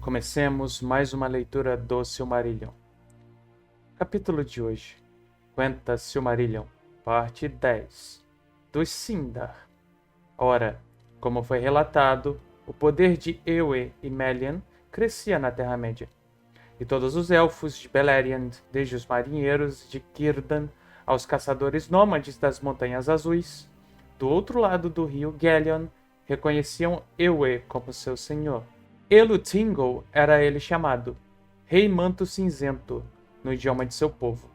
Comecemos mais uma leitura do Silmarillion. Capítulo de hoje. Quenta Silmarillion, parte 10. Dos Sindar. Ora, como foi relatado, o poder de Eowyn e Melian crescia na Terra-média. E todos os elfos de Beleriand, desde os marinheiros de Círdan aos caçadores nômades das Montanhas Azuis, do outro lado do rio Gelion, reconheciam Eowyn como seu senhor. Elu-Thingol era ele chamado, Rei Manto Cinzento, no idioma de seu povo.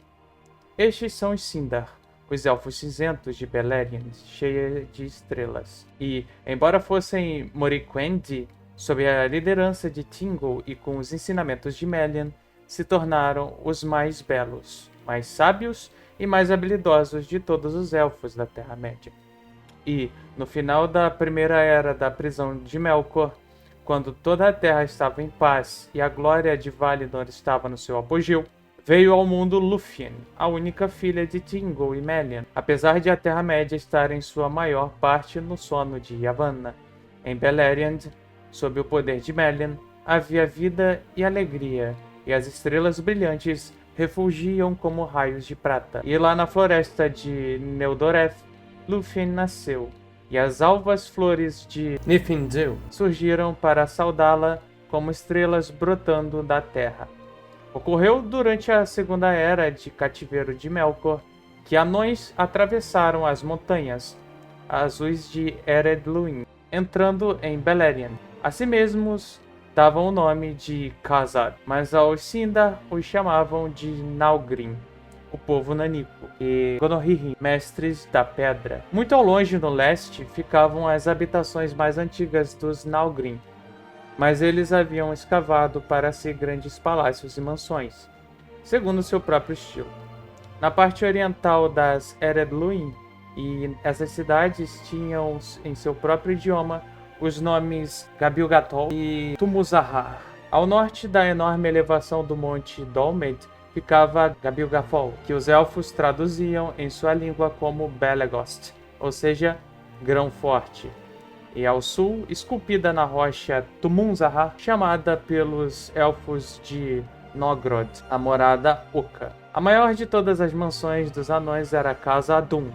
Estes são os Sindar, os elfos cinzentos de Beleriand, cheia de estrelas. E, embora fossem Moriquendi, sob a liderança de Thingol e com os ensinamentos de Melian, se tornaram os mais belos, mais sábios e mais habilidosos de todos os elfos da Terra-média. E, no final da primeira era da prisão de Melkor, quando toda a Terra estava em paz e a glória de Valinor estava no seu apogeu, veio ao mundo Lúthien, a única filha de Thingol e Melian, apesar de a Terra-média estar em sua maior parte no sono de Yavanna. Em Beleriand, sob o poder de Melian, havia vida e alegria, e as estrelas brilhantes refulgiam como raios de prata. E lá na floresta de Neudoreth, Lúthien nasceu, e as alvas flores de Nifindil surgiram para saudá-la como estrelas brotando da terra. Ocorreu durante a segunda era de cativeiro de Melkor que anões atravessaram as montanhas azuis de Ered Luin, entrando em Beleriand. A si mesmos davam o nome de Khazad, mas aos Sindar os chamavam de Naugrim, o povo nanico, e Gonorrihin, mestres da pedra. Muito ao longe no leste ficavam as habitações mais antigas dos Naugrim, mas eles haviam escavado para si grandes palácios e mansões, segundo seu próprio estilo. Na parte oriental das Ered Luin, e essas cidades tinham em seu próprio idioma os nomes Gabilgatol e Tumuzahar. Ao norte da enorme elevação do monte Dolmed ficava Gabilgafol, que os elfos traduziam em sua língua como Belegost, ou seja, grão forte. E ao sul, esculpida na rocha Tumunzahar, chamada pelos elfos de Nogrod, a morada Oca. A maior de todas as mansões dos anões era a Casa Adun,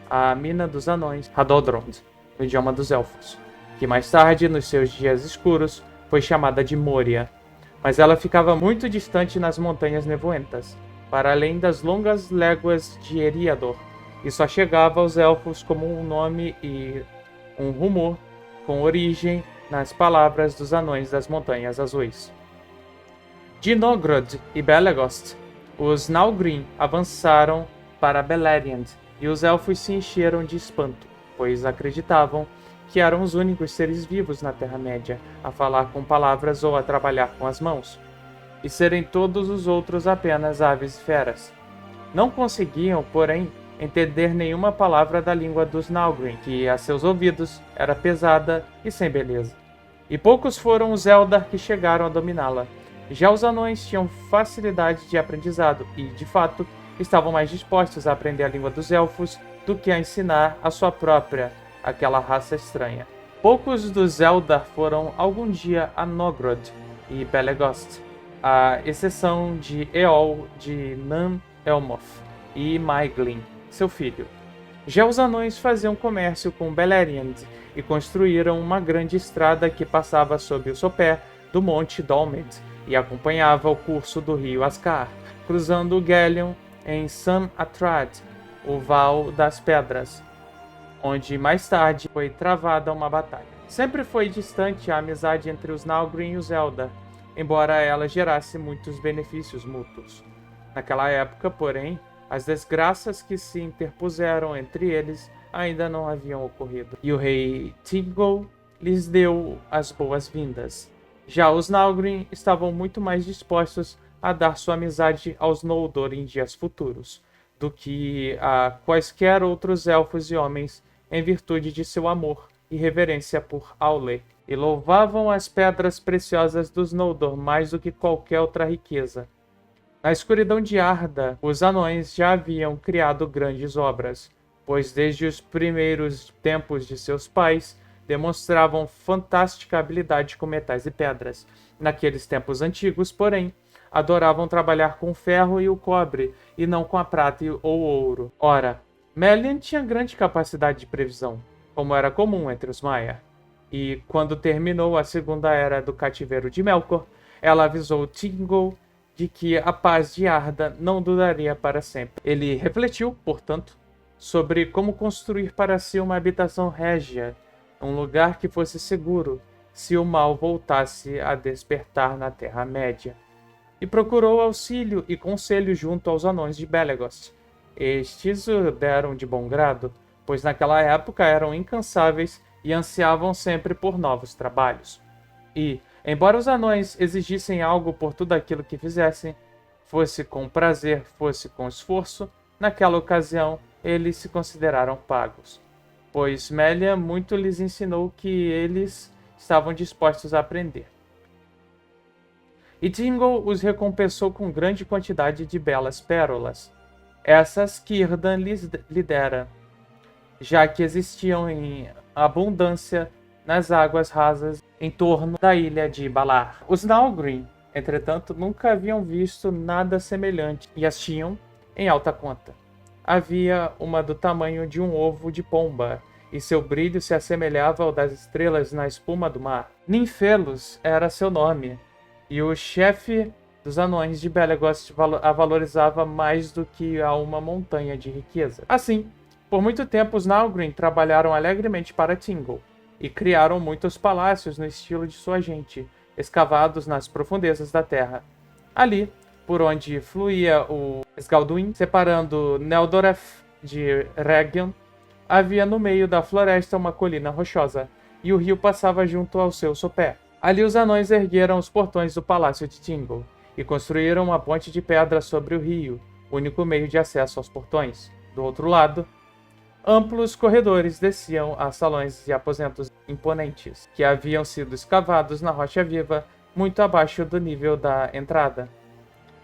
a mina dos anões Hadodrond, no idioma dos elfos, que mais tarde, nos seus dias escuros, foi chamada de Moria. Mas ela ficava muito distante nas montanhas nevoentas, para além das longas léguas de Eriador, e só chegava aos elfos como um nome e um rumor com origem nas palavras dos anões das Montanhas Azuis. De Nogrod e Belegost, os Naugrim avançaram para Beleriand, e os elfos se encheram de espanto, pois acreditavam que eram os únicos seres vivos na Terra-média a falar com palavras ou a trabalhar com as mãos, e serem todos os outros apenas aves e feras. Não conseguiam, porém, entender nenhuma palavra da língua dos Naugrim, que a seus ouvidos era pesada e sem beleza. E poucos foram os Eldar que chegaram a dominá-la. Já os anões tinham facilidade de aprendizado e, de fato, estavam mais dispostos a aprender a língua dos elfos do que a ensinar a sua própria, aquela raça estranha. Poucos dos Eldar foram algum dia a Nogrod e Belegost, à exceção de Eol de Nan-Elmoth e Maeglin, seu filho. Já os anões faziam comércio com Beleriand e construíram uma grande estrada que passava sob o sopé do monte Dolmed e acompanhava o curso do rio Ascar, cruzando o Gelion em San-Atrad, o Val das Pedras, onde mais tarde foi travada uma batalha. Sempre foi distante a amizade entre os Naugrim e os Eldar, embora ela gerasse muitos benefícios mútuos. Naquela época, porém, as desgraças que se interpuseram entre eles ainda não haviam ocorrido, e o rei Thingol lhes deu as boas-vindas. Já os Naugrim estavam muito mais dispostos a dar sua amizade aos Noldor em dias futuros, do que a quaisquer outros elfos e homens, em virtude de seu amor e reverência por Aule, e louvavam as pedras preciosas dos Noldor mais do que qualquer outra riqueza. Na escuridão de Arda, os anões já haviam criado grandes obras, pois desde os primeiros tempos de seus pais demonstravam fantástica habilidade com metais e pedras, Naqueles tempos antigos, porém, adoravam trabalhar com o ferro e o cobre, e não com a prata ou ouro. Ora, Melian tinha grande capacidade de previsão, como era comum entre os Maiar. E, quando terminou a segunda era do cativeiro de Melkor, ela avisou Thingol de que a paz de Arda não duraria para sempre. Ele refletiu, portanto, sobre como construir para si uma habitação régia, um lugar que fosse seguro, se o mal voltasse a despertar na Terra-média. E procurou auxílio e conselho junto aos anões de Belegost. Estes o deram de bom grado, pois naquela época eram incansáveis e ansiavam sempre por novos trabalhos. E, embora os anões exigissem algo por tudo aquilo que fizessem, fosse com prazer, fosse com esforço, naquela ocasião eles se consideraram pagos, pois Melian muito lhes ensinou que eles estavam dispostos a aprender. E Thingol os recompensou com grande quantidade de belas pérolas, essas que Círdan lhe dera, já que existiam em abundância nas águas rasas em torno da ilha de Balar. Os Nalgrim, entretanto, nunca haviam visto nada semelhante e as tinham em alta conta. Havia uma do tamanho de um ovo de pomba, e seu brilho se assemelhava ao das estrelas na espuma do mar. Ninfelos era seu nome, e o chefe dos anões de Belegost a valorizava mais do que a uma montanha de riqueza. Assim, por muito tempo os Nalgrim trabalharam alegremente para Thingol, e criaram muitos palácios no estilo de sua gente, escavados nas profundezas da terra. Ali, por onde fluía o Sgalduin, separando Neldoreth de Rhégion, havia no meio da floresta uma colina rochosa, e o rio passava junto ao seu sopé. Ali os anões ergueram os portões do palácio de Thingol, e construíram uma ponte de pedra sobre o rio, único meio de acesso aos portões. Do outro lado, amplos corredores desciam a salões e aposentos imponentes, que haviam sido escavados na rocha viva, muito abaixo do nível da entrada.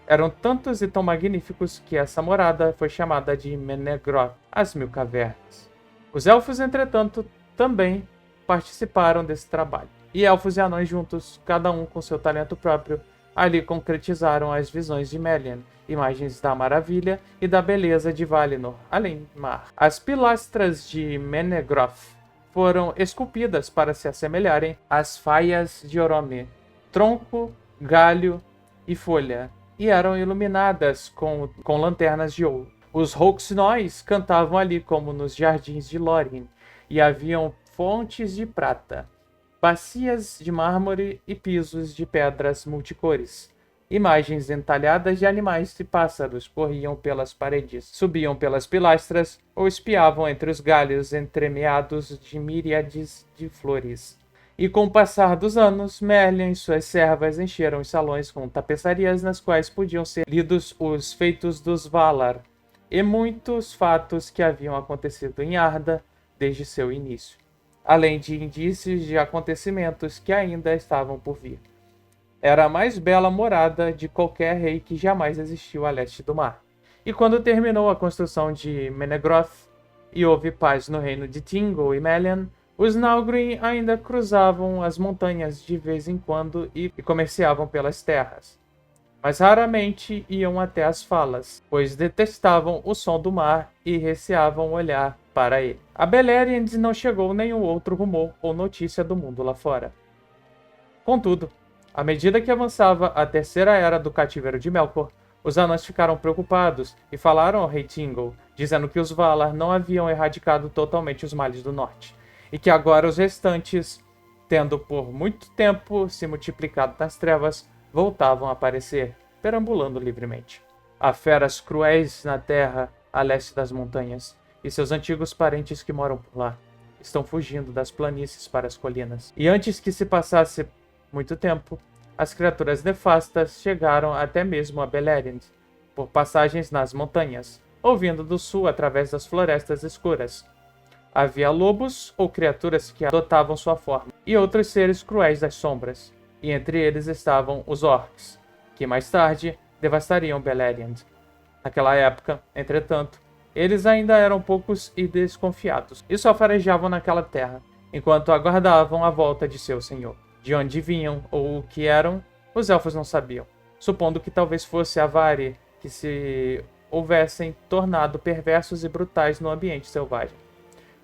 Eram tantos e tão magníficos que essa morada foi chamada de Menegroth, as Mil Cavernas. Os elfos, entretanto, também participaram desse trabalho. E elfos e anões juntos, cada um com seu talento próprio, ali concretizaram as visões de Melian, imagens da maravilha e da beleza de Valinor, além do mar. As pilastras de Menegroth foram esculpidas para se assemelharem às faias de Orome, tronco, galho e folha, e eram iluminadas com lanternas de ouro. Os rouxinóis cantavam ali como nos jardins de Lórien, e haviam fontes de prata, bacias de mármore e pisos de pedras multicores. Imagens entalhadas de animais e pássaros corriam pelas paredes, subiam pelas pilastras ou espiavam entre os galhos entremeados de miríades de flores. E com o passar dos anos, Merlin e suas servas encheram os salões com tapeçarias nas quais podiam ser lidos os feitos dos Valar e muitos fatos que haviam acontecido em Arda desde seu início, além de indícios de acontecimentos que ainda estavam por vir. Era a mais bela morada de qualquer rei que jamais existiu a leste do mar. E quando terminou a construção de Menegroth e houve paz no reino de Thingol e Melian, os Nalgrim ainda cruzavam as montanhas de vez em quando e comerciavam pelas terras. Mas raramente iam até as falas, pois detestavam o som do mar e receavam olhar para ele. A Beleriand não chegou nenhum outro rumor ou notícia do mundo lá fora. Contudo, à medida que avançava a terceira era do cativeiro de Melkor, os anões ficaram preocupados e falaram ao rei Thingol, dizendo que os Valar não haviam erradicado totalmente os males do norte, e que agora os restantes, tendo por muito tempo se multiplicado nas trevas, voltavam a aparecer, perambulando livremente. Há feras cruéis na terra a leste das montanhas, e seus antigos parentes que moram por lá estão fugindo das planícies para as colinas. E antes que se passasse muito tempo, as criaturas nefastas chegaram até mesmo a Beleriand, por passagens nas montanhas, ou vindo do sul através das florestas escuras. Havia lobos ou criaturas que adotavam sua forma, e outros seres cruéis das sombras, e entre eles estavam os orcs, que mais tarde devastariam Beleriand. Naquela época, entretanto, eles ainda eram poucos e desconfiados, e só farejavam naquela terra, enquanto aguardavam a volta de seu senhor. De onde vinham ou o que eram, os elfos não sabiam, supondo que talvez fosse a Vari que se houvessem tornado perversos e brutais no ambiente selvagem.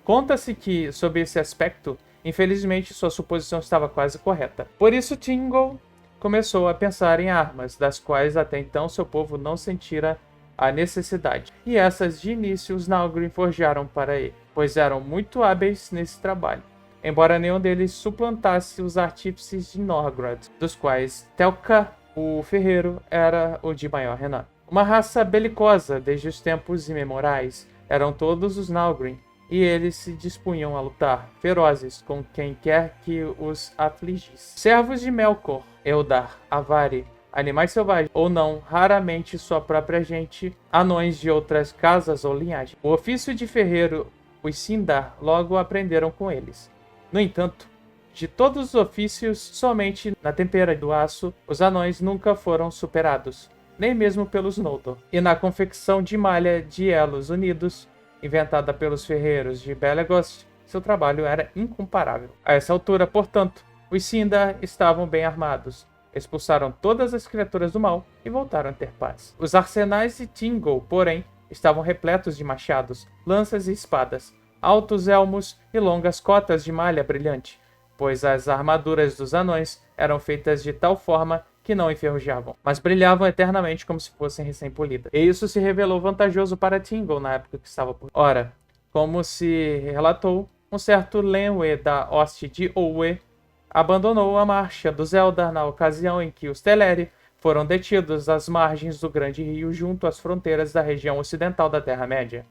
Conta-se que, sob esse aspecto, infelizmente sua suposição estava quase correta. Por isso Tingle começou a pensar em armas, das quais até então seu povo não sentira a necessidade. E essas de início os Nalgrim forjaram para ele, pois eram muito hábeis nesse trabalho, embora nenhum deles suplantasse os artífices de Norgrad, dos quais Telka, o ferreiro, era o de maior renome. Uma raça belicosa desde os tempos imemorais, eram todos os Nalgrim, e eles se dispunham a lutar, ferozes com quem quer que os afligisse. Servos de Melkor, Eldar, Avari, animais selvagens ou não, raramente sua própria gente, anões de outras casas ou linhagens. O ofício de ferreiro, os Sindar, logo aprenderam com eles. No entanto, de todos os ofícios, somente na tempera do aço, os anões nunca foram superados, nem mesmo pelos Noldor. E na confecção de malha de elos unidos, inventada pelos ferreiros de Belegost, seu trabalho era incomparável. A essa altura, portanto, os Sindar estavam bem armados, expulsaram todas as criaturas do mal e voltaram a ter paz. Os arsenais de Tingle, porém, estavam repletos de machados, lanças e espadas, altos elmos e longas cotas de malha brilhante, pois as armaduras dos anões eram feitas de tal forma que não enferrujavam, mas brilhavam eternamente como se fossem recém-polidas. E isso se revelou vantajoso para Tingle na época que estava por... Ora, como se relatou, um certo Lenwe da hoste de Owe abandonou a marcha dos Eldar na ocasião em que os Teleri foram detidos às margens do grande rio junto às fronteiras da região ocidental da Terra-média.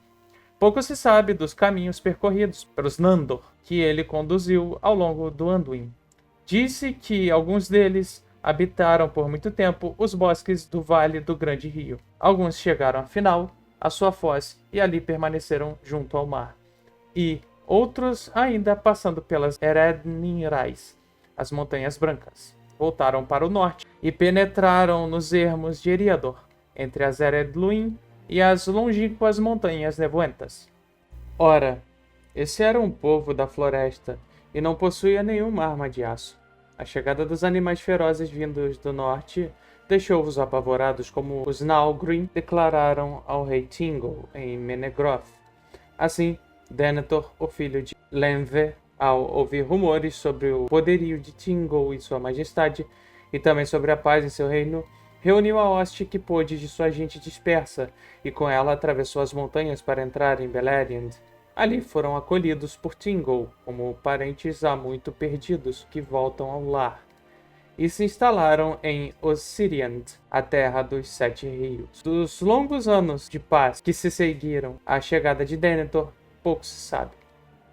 Pouco se sabe dos caminhos percorridos pelos Nandor, que ele conduziu ao longo do Anduin. Disse que alguns deles habitaram por muito tempo os bosques do Vale do Grande Rio. Alguns chegaram, afinal, à sua foz e ali permaneceram junto ao mar. E outros, ainda passando pelas Erednirais, as Montanhas Brancas, voltaram para o norte e penetraram nos ermos de Eriador, entre as Eredluin e as longínquas Montanhas Nevoentas. Ora, esse era um povo da floresta e não possuía nenhuma arma de aço. A chegada dos animais ferozes vindos do norte deixou-os apavorados, como os Nalgrim declararam ao rei Tingle em Menegroth. Assim, Denethor, o filho de Lenve, ao ouvir rumores sobre o poderio de Tingle e sua majestade, e também sobre a paz em seu reino, reuniu a hoste que pôde de sua gente dispersa, e com ela atravessou as montanhas para entrar em Beleriand. Ali foram acolhidos por Tingle, como parentes há muito perdidos que voltam ao lar, e se instalaram em Ossiriand, a terra dos Sete Rios. Dos longos anos de paz que se seguiram à chegada de Denethor, pouco se sabe.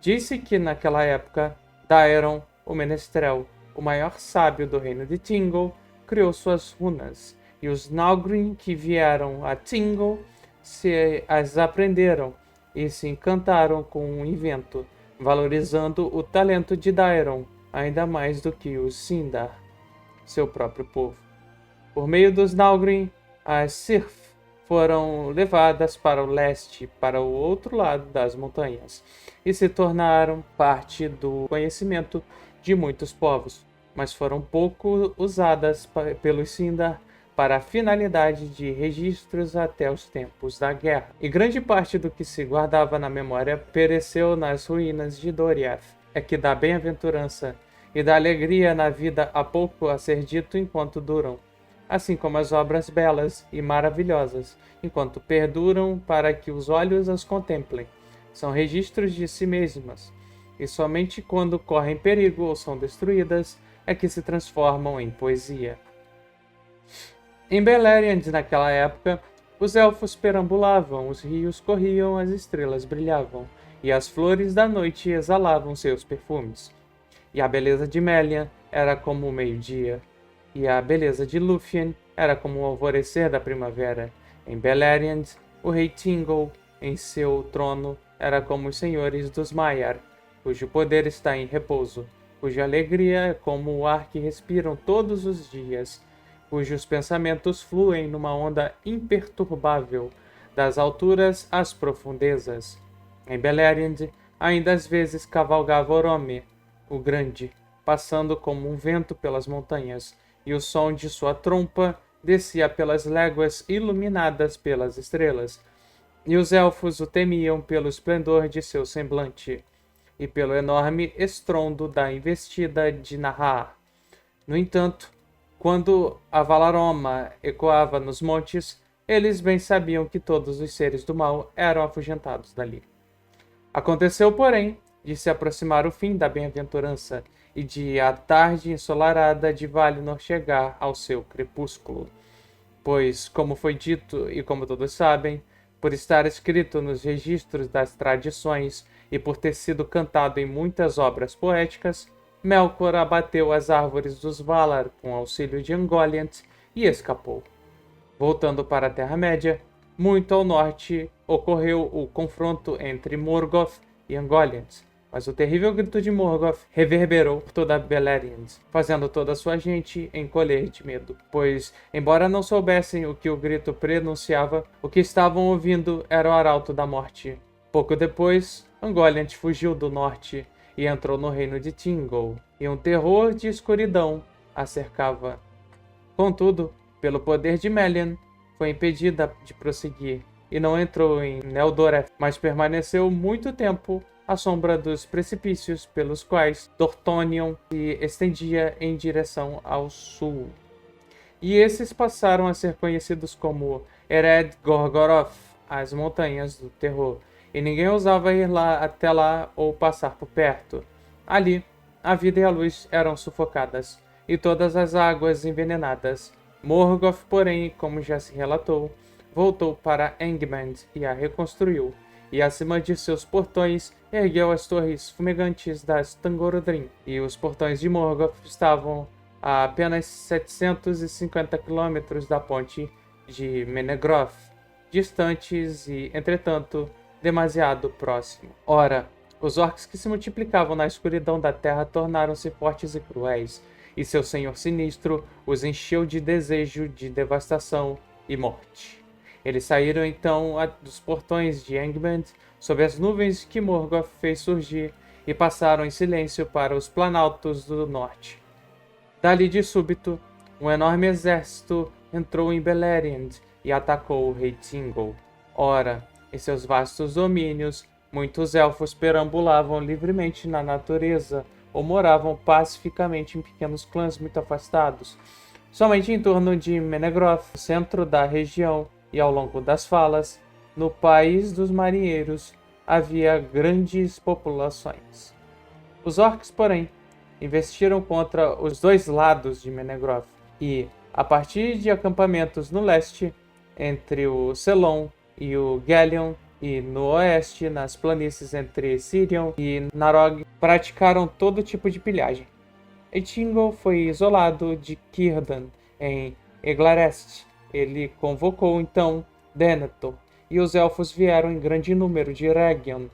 Disse que naquela época, Daeron, o Menestrel, o maior sábio do reino de Tingle, criou suas runas, e os Nalgrim que vieram a Tingle se as aprenderam e se encantaram com o invento, valorizando o talento de Daeron ainda mais do que os Sindar, seu próprio povo. Por meio dos Nalgrim, as Sirf foram levadas para o leste, para o outro lado das montanhas, e se tornaram parte do conhecimento de muitos povos, mas foram pouco usadas pelos Sindar para a finalidade de registros até os tempos da guerra. E grande parte do que se guardava na memória pereceu nas ruínas de Doriath. É que da bem-aventurança e da alegria na vida há pouco a ser dito enquanto duram, assim como as obras belas e maravilhosas, enquanto perduram para que os olhos as contemplem. São registros de si mesmas, e somente quando correm perigo ou são destruídas é que se transformam em poesia. Em Beleriand, naquela época, os elfos perambulavam, os rios corriam, as estrelas brilhavam, e as flores da noite exalavam seus perfumes. E a beleza de Melian era como o meio-dia, e a beleza de Lúthien era como o alvorecer da primavera. Em Beleriand, o rei Tingle, em seu trono, era como os senhores dos Maiar, cujo poder está em repouso, cuja alegria é como o ar que respiram todos os dias, cujos pensamentos fluem numa onda imperturbável, das alturas às profundezas. Em Beleriand, ainda às vezes cavalgava Orome, o grande, passando como um vento pelas montanhas, e o som de sua trompa descia pelas léguas iluminadas pelas estrelas. E os elfos o temiam pelo esplendor de seu semblante, e pelo enorme estrondo da investida de Nahar. No entanto, quando a Valaroma ecoava nos montes, eles bem sabiam que todos os seres do mal eram afugentados dali. Aconteceu, porém, de se aproximar o fim da bem-aventurança e de a tarde ensolarada de Valinor chegar ao seu crepúsculo. Pois, como foi dito e como todos sabem, por estar escrito nos registros das tradições e por ter sido cantado em muitas obras poéticas, Melkor abateu as árvores dos Valar com auxílio de Ungoliant e escapou. Voltando para a Terra-média, muito ao norte ocorreu o confronto entre Morgoth e Ungoliant, mas o terrível grito de Morgoth reverberou por toda Beleriand, fazendo toda a sua gente encolher de medo, pois, embora não soubessem o que o grito prenunciava, o que estavam ouvindo era o Arauto da Morte. Pouco depois, Ungoliant fugiu do norte e entrou no reino de Thingol, e um terror de escuridão a cercava. Contudo, pelo poder de Melian, foi impedida de prosseguir, e não entrou em Neldoreth, mas permaneceu muito tempo à sombra dos precipícios pelos quais Dorthonion se estendia em direção ao sul. E esses passaram a ser conhecidos como Ered Gorgoroth, as Montanhas do Terror, e ninguém ousava ir até lá ou passar por perto. Ali, a vida e a luz eram sufocadas, e todas as águas envenenadas. Morgoth, porém, como já se relatou, voltou para Angband e a reconstruiu, e acima de seus portões ergueu as torres fumegantes das Tangorodrim, e os portões de Morgoth estavam a apenas 750 quilômetros da ponte de Menegroth, distantes e, entretanto, demasiado próximo. Ora, os orcs que se multiplicavam na escuridão da terra tornaram-se fortes e cruéis, e seu senhor sinistro os encheu de desejo de devastação e morte. Eles saíram então dos portões de Angband sob as nuvens que Morgoth fez surgir e passaram em silêncio para os planaltos do norte. Dali de súbito, um enorme exército entrou em Beleriand e atacou o rei Thingol. Ora, em seus vastos domínios, muitos elfos perambulavam livremente na natureza ou moravam pacificamente em pequenos clãs muito afastados. Somente em torno de Menegroth, no centro da região e ao longo das falas, no país dos marinheiros, havia grandes populações. Os orcs, porém, investiram contra os dois lados de Menegroth e, a partir de acampamentos no leste, entre o Selon e o Gelion, e no oeste, nas planícies entre Sirion e Narog, praticaram todo tipo de pilhagem. E Thingol foi isolado de Círdan, em Eglarest. Ele convocou então Denethor, e os elfos vieram em grande número de Region,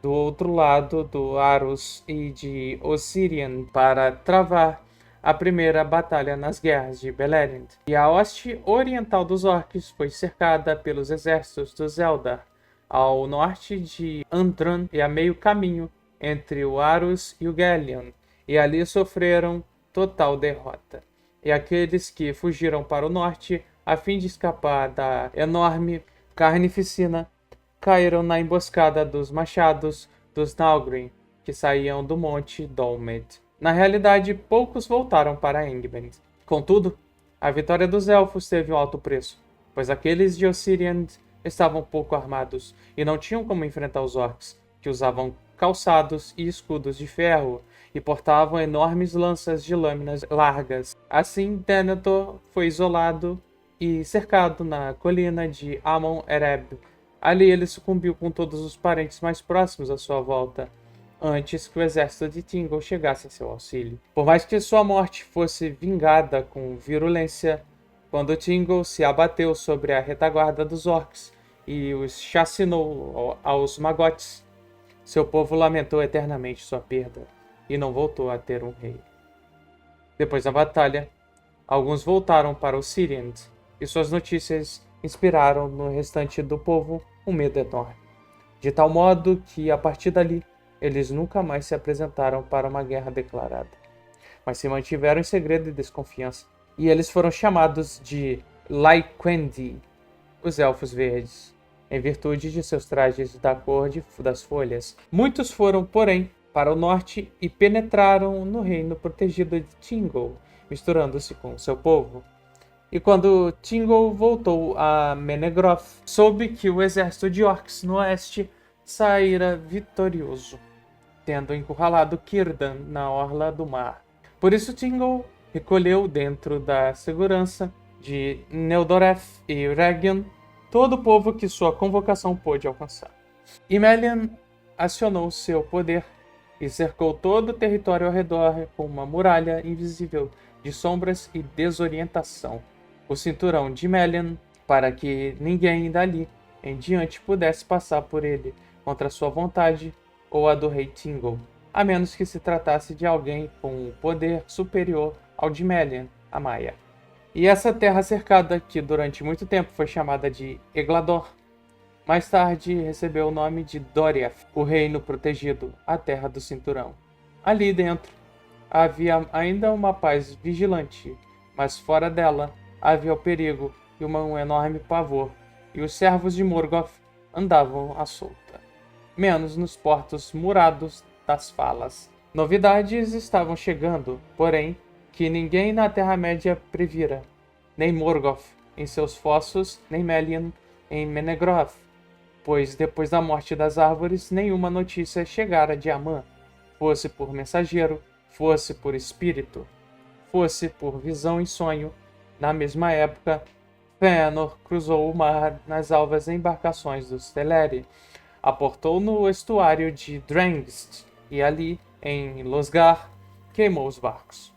do outro lado do Arus e de Ossirian, para travar a primeira batalha nas guerras de Beleriand. E a hoste oriental dos orcs foi cercada pelos exércitos dos Eldar, ao norte de Andron e a meio caminho entre o Arus e o Gelion, e ali sofreram total derrota. E aqueles que fugiram para o norte, a fim de escapar da enorme carnificina, caíram na emboscada dos machados dos Nalgrim, que saíam do monte Dolmed. Na realidade, poucos voltaram para Angband. Contudo, a vitória dos elfos teve um alto preço, pois aqueles de Ossiriand estavam pouco armados e não tinham como enfrentar os orcs, que usavam calçados e escudos de ferro e portavam enormes lanças de lâminas largas. Assim, Denethor foi isolado e cercado na colina de Amon-Ereb. Ali ele sucumbiu com todos os parentes mais próximos à sua volta, antes que o exército de Thingol chegasse em seu auxílio. Por mais que sua morte fosse vingada com virulência, quando Thingol se abateu sobre a retaguarda dos orcs e os chacinou aos magotes, seu povo lamentou eternamente sua perda e não voltou a ter um rei. Depois da batalha, alguns voltaram para o Siriand, e suas notícias inspiraram no restante do povo um medo enorme, de tal modo que, a partir dali, eles nunca mais se apresentaram para uma guerra declarada. mas se mantiveram em segredo e desconfiança. E eles foram chamados de Lyquendi, os Elfos Verdes, em virtude de seus trajes da cor das folhas. Muitos foram, porém, para o norte e penetraram no reino protegido de Tingle, misturando-se com seu povo. E quando Tingle voltou a Menegroth, soube que o exército de orcs no oeste saíra vitorioso, tendo encurralado Círdan na orla do mar. Por isso Tingle recolheu dentro da segurança de Neldoreth e Regen todo o povo que sua convocação pôde alcançar. E Melian acionou seu poder e cercou todo o território ao redor com uma muralha invisível de sombras e desorientação, o cinturão de Melian, para que ninguém dali em diante pudesse passar por ele contra sua vontade ou a do rei Tingle, a menos que se tratasse de alguém com um poder superior ao de Melian, a Maia. E essa terra cercada, que durante muito tempo foi chamada de Eglador, mais tarde recebeu o nome de Doriath, o reino protegido, a terra do cinturão. Ali dentro havia ainda uma paz vigilante, mas fora dela havia o perigo e um enorme pavor, e os servos de Morgoth andavam à solta, menos nos portos murados das falas. Novidades estavam chegando, porém, que ninguém na Terra-média previra, nem Morgoth em seus fossos, nem Melian em Menegroth, pois depois da morte das árvores nenhuma notícia chegara de Amã, fosse por mensageiro, fosse por espírito, fosse por visão e sonho. Na mesma época, Fëanor cruzou o mar nas alvas embarcações dos Teleri, aportou no estuário de Drengst e ali, em Losgar, queimou os barcos.